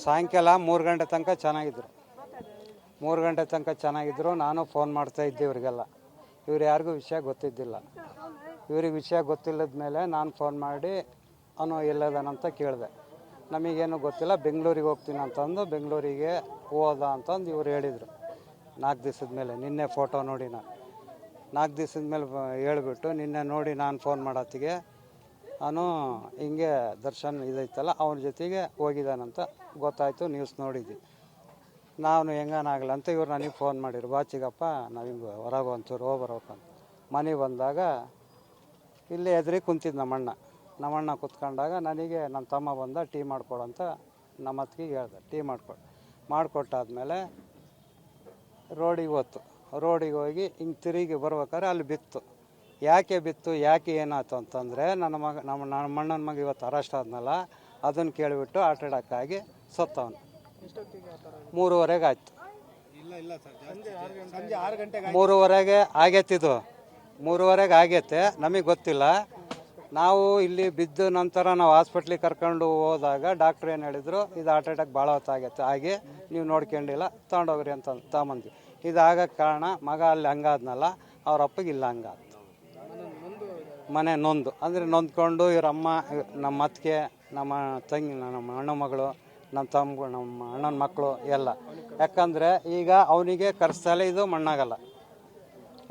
ಸಾಯಂಕಾಲ 3 ಗಂಟೆ ತನಕ ಚೆನ್ನಾಗಿದ್ರು. 3 ಗಂಟೆ ತನಕ ಚೆನ್ನಾಗಿದ್ರು. ನಾನು ಫೋನ್ ಮಾಡ್ತಾ ಇದ್ದೆ ಇವರಿಗೆಲ್ಲ. ಇವ್ರು ಯಾರಿಗೂ ವಿಷಯ ಗೊತ್ತಿದ್ದಿಲ್ಲ. ಇವ್ರಿಗೆ ವಿಷಯ ಗೊತ್ತಿಲ್ಲದ ಮೇಲೆ ನಾನು ಫೋನ್ ಮಾಡಿ ಅವನು ಎಲ್ಲದನಂತ ಕೇಳಿದೆ. ನಮಗೇನು ಗೊತ್ತಿಲ್ಲ, ಬೆಂಗಳೂರಿಗೆ ಹೋಗ್ತೀನಿ ಅಂತಂದು ಬೆಂಗಳೂರಿಗೆ ಹೋದ ಅಂತಂದು ಇವ್ರು ಹೇಳಿದರು. 4 ದಿವಸದ ಮೇಲೆ, ನಿನ್ನೆ ಫೋಟೋ ನೋಡಿ ನಾನು 4 ದಿವಸದ ಮೇಲೆ ಹೇಳಿಬಿಟ್ಟು ನಿನ್ನೆ ನೋಡಿ ನಾನು ಫೋನ್ ಮಾಡೋತ್ತಿಗೆ ಅವನು ಹಿಂಗೆ ದರ್ಶನ್ ಇದೈತಲ್ಲ ಅವನ ಜೊತೆಗೆ ಹೋಗಿದ್ದಾನಂತ ಗೊತ್ತಾಯಿತು. ನ್ಯೂಸ್ ನೋಡಿದ್ವಿ ನಾವು. ಹೆಂಗಾನಾಗಲ್ಲ ಅಂತ ಇವ್ರು ನನಗೆ ಫೋನ್ ಮಾಡಿರು, ಬಾ ಚಿಕ್ಕಪ್ಪ ನಾವು ಹಿಂಗೆ ಹೊರಗೆ ಒಂಚೂರು ಹೋಗ್ಬರ್ಬೇಕಂತ. ಮನೆಗೆ ಬಂದಾಗ ಇಲ್ಲೇ ಎದುರಿ ಕುಂತಿದ್ದು ನಮ್ಮಣ್ಣ ಕುತ್ಕೊಂಡಾಗ ನನಗೆ ನನ್ನ ತಮ್ಮ ಬಂದ ಟೀ ಮಾಡ್ಕೊಡಂತ ನಮ್ಮ ಅತ್ತಿಗೆ ಹೇಳ್ದೆ. ಟೀ ಮಾಡಿಕೊಟ್ಟಾದ್ಮೇಲೆ ರೋಡಿಗೆ ರೋಡಿಗೆ ಹೋಗಿ ಹಿಂಗೆ ತಿರುಗಿ ಬರ್ಬೇಕಾದ್ರೆ ಅಲ್ಲಿ ಬಿತ್ತು. ಯಾಕೆ ಬಿತ್ತು, ಯಾಕೆ ಏನಾಯ್ತು ಅಂತಂದರೆ ನಮ್ಮ ಅಣ್ಣನ ಮಗ ಇವತ್ತು ಅರೆಸ್ಟ್ ಆದ್ನಲ್ಲ, ಅದನ್ನು ಕೇಳಿಬಿಟ್ಟು ಹಾರ್ಟ್ ಅಟ್ಯಾಕ್ ಆಗಿ ಸತ್ತವನು. 3:30 ಆಯ್ತು. 3:30 ಆಗೈತಿದು. 3:30 ಆಗೈತೆ, ನಮಗೆ ಗೊತ್ತಿಲ್ಲ. ನಾವು ಇಲ್ಲಿ ಬಿದ್ದ ನಂತರ ನಾವು ಹಾಸ್ಪಿಟ್ಲಿಗೆ ಕರ್ಕೊಂಡು ಹೋದಾಗ ಡಾಕ್ಟ್ರ್ ಏನು ಹೇಳಿದ್ರು, ಇದು ಹಾರ್ಟ್ ಅಟ್ಯಾಕ್ ಭಾಳ ಹೊತ್ತಾಗೈತೆ, ಹಾಗೆ ನೀವು ನೋಡ್ಕೊಂಡಿಲ್ಲ, ತೊಗೊಂಡೋಗ್ರಿ ಅಂತ ತಗೊಂಬಂದ್ವಿ. ಇದಾಗಕ್ಕೆ ಕಾರಣ ಮಗ ಅಲ್ಲಿ ಹಂಗಾದ್ನಲ್ಲ, ಅವ್ರ ಅಪ್ಪಗೆ ಇಲ್ಲ ಹಂಗಾದ. ಮನೆ ಅಂದರೆ ನೊಂದ್ಕೊಂಡು ಇವರಮ್ಮ, ನಮ್ಮ ಅತ್ತಿಗೆ, ನಮ್ಮ ತಂಗಿ, ನಮ್ಮ ಅಣ್ಣ ಮಗಳು, ನಮ್ಮ ಅಣ್ಣನ ಮಕ್ಕಳು ಎಲ್ಲ. ಯಾಕಂದರೆ ಈಗ ಅವನಿಗೆ ಕರೆಸ್ತಲೇ ಇದು ಮಣ್ಣಾಗಲ್ಲ.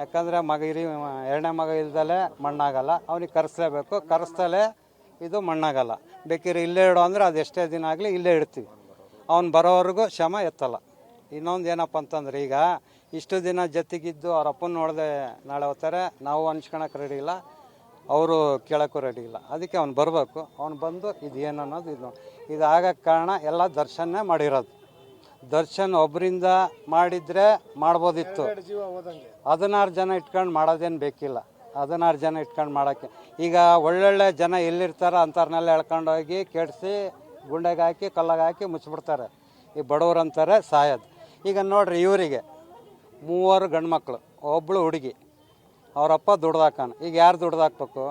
ಯಾಕಂದರೆ ಎರಡನೇ ಮಗ ಇಲ್ದಲೇ ಮಣ್ಣಾಗಲ್ಲ. ಅವನಿಗೆ ಕರೆಸ್ಲೇಬೇಕು, ಕರೆಸ್ತಲೇ ಇದು ಮಣ್ಣಾಗಲ್ಲ. ಬೇಕಿದ್ರೆ ಇಲ್ಲೇ ಇಡೋ ಅಂದರೆ ಅದು ಎಷ್ಟೇ ದಿನ ಆಗಲಿ ಇಲ್ಲೇ ಇಡ್ತೀವಿ. ಅವ್ನು ಬರೋವರೆಗೂ ಶ್ರಮ ಎತ್ತಲ್ಲ. ಇನ್ನೊಂದು ಏನಪ್ಪ ಅಂತಂದ್ರೆ, ಈಗ ಇಷ್ಟು ದಿನ ಜೊತೆಗಿದ್ದು ಅವ್ರ ಅಪ್ಪನ ನೋಡದೆ ನಾಳೆ ಹೋಗ್ತಾರೆ, ನಾವು ಅನ್ಸ್ಕೊಳಕ್ಕೆ ರೆಡಿ ಇಲ್ಲ, ಅವರು ಕೇಳೋಕ್ಕೂ ರೆಡಿ ಇಲ್ಲ. ಅದಕ್ಕೆ ಅವ್ನು ಬರಬೇಕು. ಅವ್ನು ಬಂದು ಇದು ಏನು ಅನ್ನೋದು ಇದು ಆಗಕ್ಕೆ ಕಾರಣ ಎಲ್ಲ ದರ್ಶನ್ನೇ ಮಾಡಿರೋದು. ದರ್ಶನ್ ಒಬ್ಬರಿಂದ ಮಾಡಿದರೆ ಮಾಡ್ಬೋದಿತ್ತು. 16 ಜನ ಇಟ್ಕೊಂಡು ಮಾಡೋದೇನು ಬೇಕಿಲ್ಲ. 16 ಜನ ಇಟ್ಕೊಂಡು ಮಾಡೋಕ್ಕೆ ಈಗ ಒಳ್ಳೊಳ್ಳೆ ಜನ ಎಲ್ಲಿರ್ತಾರೋ ಅಂಥವ್ರನ್ನೆಲ್ಲ ಎಳ್ಕೊಂಡೋಗಿ ಕೆಡಿಸಿ ಗುಂಡೆಗೆ ಹಾಕಿ ಕಲ್ಲಾಗ ಹಾಕಿ ಮುಚ್ಚಿಬಿಡ್ತಾರೆ. ಈ ಬಡವ್ರು ಅಂತಾರೆ ಸಾಯೋದು. ಈಗ ನೋಡ್ರಿ, ಇವರಿಗೆ 3 ಗಂಡು ಮಕ್ಕಳು, ಒಬ್ಬಳು ಹುಡುಗಿ, ಅವರಪ್ಪ ದುಡ್ದಾಕಾನ. ಈಗ ಯಾರು ದುಡ್ದಾಕ್ಬೇಕು?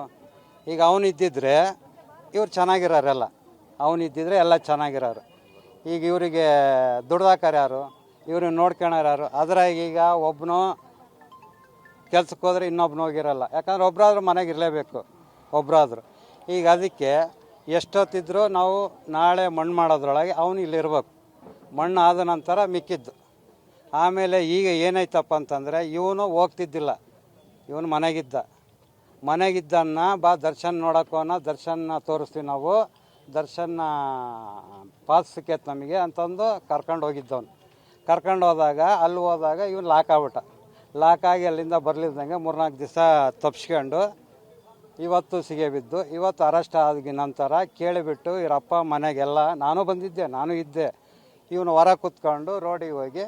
ಈಗ ಅವನಿದ್ದಿದ್ರೆ ಇವ್ರು ಚೆನ್ನಾಗಿರೋರೆಲ್ಲ, ಅವನಿದ್ದಿದ್ರೆ ಎಲ್ಲ ಚೆನ್ನಾಗಿರೋರು. ಈಗ ಇವರಿಗೆ ದುಡ್ದಾಕಾರ ಯಾರು? ಇವ್ರನ್ನ ನೋಡ್ಕೊಳೋರು ಯಾರು? ಅದ್ರಾಗ ಈಗ ಒಬ್ಬನು ಕೆಲ್ಸಕ್ಕೆ ಹೋದ್ರೆ ಇನ್ನೊಬ್ಬನು ಹೋಗಿರಲ್ಲ. ಯಾಕಂದ್ರೆ ಒಬ್ಬರಾದ್ರೂ ಮನೆಗೆ ಇರಲೇಬೇಕು, ಒಬ್ಬರಾದ್ರು. ಈಗ ಅದಕ್ಕೆ ಎಷ್ಟೊತ್ತಿದ್ರು ನಾವು ನಾಳೆ ಮಣ್ಣು ಮಾಡೋದ್ರೊಳಗೆ ಅವನು ಇಲ್ಲಿರ್ಬೇಕು. ಮಣ್ಣು ಆದ ನಂತರ ಮಿಕ್ಕಿದ್ದು. ಆಮೇಲೆ ಈಗ ಏನಾಯ್ತಪ್ಪ ಅಂತಂದರೆ, ಇವನು ಹೋಗ್ತಿದ್ದಿಲ್ಲ, ಇವನು ಮನೆಗಿದ್ದನ್ನ ಬಾ ದರ್ಶನ್ ನೋಡೋಕೋನ, ದರ್ಶನ್ನ ತೋರಿಸ್ತೀವಿ ನಾವು, ದರ್ಶನ್ನ ಪಾಸ್ ಸಿಕ್ಕೈತೆ ನಮಗೆ ಅಂತಂದು ಕರ್ಕೊಂಡು ಹೋಗಿದ್ದವನು. ಕರ್ಕೊಂಡು ಹೋದಾಗ ಅಲ್ಲಿ ಹೋದಾಗ ಇವನು ಲಾಕ್ ಆಗಿ ಅಲ್ಲಿಂದ ಬರಲಿದ್ದಂಗೆ 3-4 ದಿವಸ ತಪ್ಸ್ಕೊಂಡು ಇವತ್ತು ಸಿಗೆ ಬಿದ್ದು. ಇವತ್ತು ಅರೆಸ್ಟ್ ಆದ ನಂತರ ಕೇಳಿಬಿಟ್ಟು ಇವರಪ್ಪ ಮನೆಗೆಲ್ಲ ನಾನು ಬಂದಿದ್ದೆ, ನಾನು ಇದ್ದೆ. ಇವನು ಹೊರ ಕೂತ್ಕೊಂಡು ರೋಡಿಗೆ ಹೋಗಿ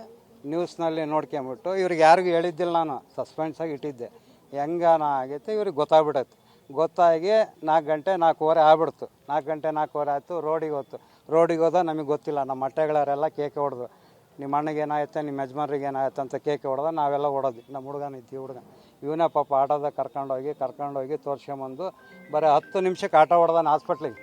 ನ್ಯೂಸ್ನಲ್ಲಿ ನೋಡ್ಕೊಂಬಿಟ್ಟು, ಇವ್ರಿಗೆ ಯಾರಿಗೂ ಹೇಳಿದ್ದಿಲ್ಲ, ನಾನು ಸಸ್ಪೆನ್ಸಾಗಿ ಇಟ್ಟಿದ್ದೆ. ಹೆಂಗಾನ ಆಗೈತೆ ಇವ್ರಿಗೆ ಗೊತ್ತಾಗ್ಬಿಟ್ಟೈತೆ. ಗೊತ್ತಾಗಿ 4 ಗಂಟೆ 4:15 ಆಗ್ಬಿಡ್ತು. 4 ಗಂಟೆ 4:15 ಆಯಿತು. ರೋಡಿಗೆ ಹೋದ ನಮಗೆ ಗೊತ್ತಿಲ್ಲ. ನಮ್ಮ ಹೊಟ್ಟೆಗಳವರೆಲ್ಲ ಕೇಕೆ ಹೊಡೆದು, ನಿಮ್ಮ ಅಣ್ಣಗೆ ಏನಾಯ್ತು, ನಿಮ್ಮ ಯಜಮಾನ್ರಿಗೆ ಏನಾಯ್ತು ಅಂತ ಕೇಕೆ ಹೊಡೆದ. ನಾವೆಲ್ಲ ಹೊಡೋದು. ನಮ್ಮ ಹುಡುಗ ಇವನೇ ಪಾಪ ಆಟೋದಾಗ ಕರ್ಕೊಂಡೋಗಿ ತೋರ್ಸ್ಕೊಂಬಂದು ಬರೀ 10 ನಿಮಿಷಕ್ಕೆ ಆಟೋ ಹೊಡೆದಾನ ಹಾಸ್ಪಿಟ್ಲಿಗೆ.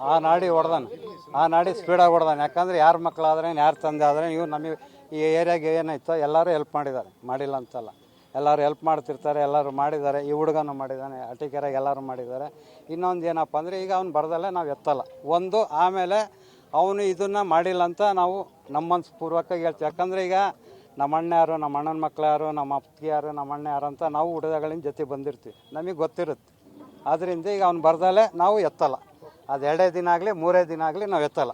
ಆ ನಾಡಿ ಸ್ಪೀಡಾಗಿ ಹೊಡೆದಾನ. ಯಾಕಂದ್ರೆ ಯಾರ ಮಕ್ಕಳಾದ್ರೆ ಯಾರು ತಂದೆ ಆದರೆ ಇವ್ರು ನಮಗೆ ಈ ಏರಿಯಾಗೆ ಏನಾಯ್ತೋ ಎಲ್ಲರೂ ಹೆಲ್ಪ್ ಮಾಡಿದ್ದಾರೆ, ಮಾಡಿಲ್ಲ ಅಂತಲ್ಲ, ಎಲ್ಲರೂ ಹೆಲ್ಪ್ ಮಾಡ್ತಿರ್ತಾರೆ, ಎಲ್ಲರೂ ಮಾಡಿದ್ದಾರೆ. ಈ ಹುಡುಗನೂ ಮಾಡಿದ್ದಾನೆ, ಅಟಿಕೆರೆಗೆ ಎಲ್ಲರೂ ಮಾಡಿದ್ದಾರೆ. ಇನ್ನೊಂದು ಏನಪ್ಪ ಅಂದರೆ, ಈಗ ಅವ್ನು ಬರ್ದಲ್ಲೇ ನಾವು ಎತ್ತಲ್ಲ ಒಂದು. ಆಮೇಲೆ ಅವನು ಇದನ್ನು ಮಾಡಿಲ್ಲ ಅಂತ ನಾವು ನಮ್ಮ ಮನಸ್ಸು ಪೂರ್ವಕವಾಗಿ ಹೇಳ್ತೀವಿ. ಯಾಕಂದರೆ ಈಗ ನಮ್ಮ ಅಣ್ಣ ಯಾರು, ನಮ್ಮ ಅಣ್ಣನ ಮಕ್ಳು ಯಾರು, ನಮ್ಮ ಅಪ್ಪ ಯಾರು, ನಮ್ಮ ಅಣ್ಣ ಯಾರು ಅಂತ ನಾವು ಹುಡುಗಗಳಿನ ಜೊತೆ ಬಂದಿರ್ತೀವಿ, ನಮಗೆ ಗೊತ್ತಿರುತ್ತೆ. ಆದ್ದರಿಂದ ಈಗ ಅವ್ನು ಬರ್ದಲ್ಲೇ ನಾವು ಎತ್ತಲ್ಲ. ಅದು 2 ದಿನ ಆಗಲಿ 3 ದಿನ ಆಗಲಿ ನಾವು ಎತ್ತಲ್ಲ.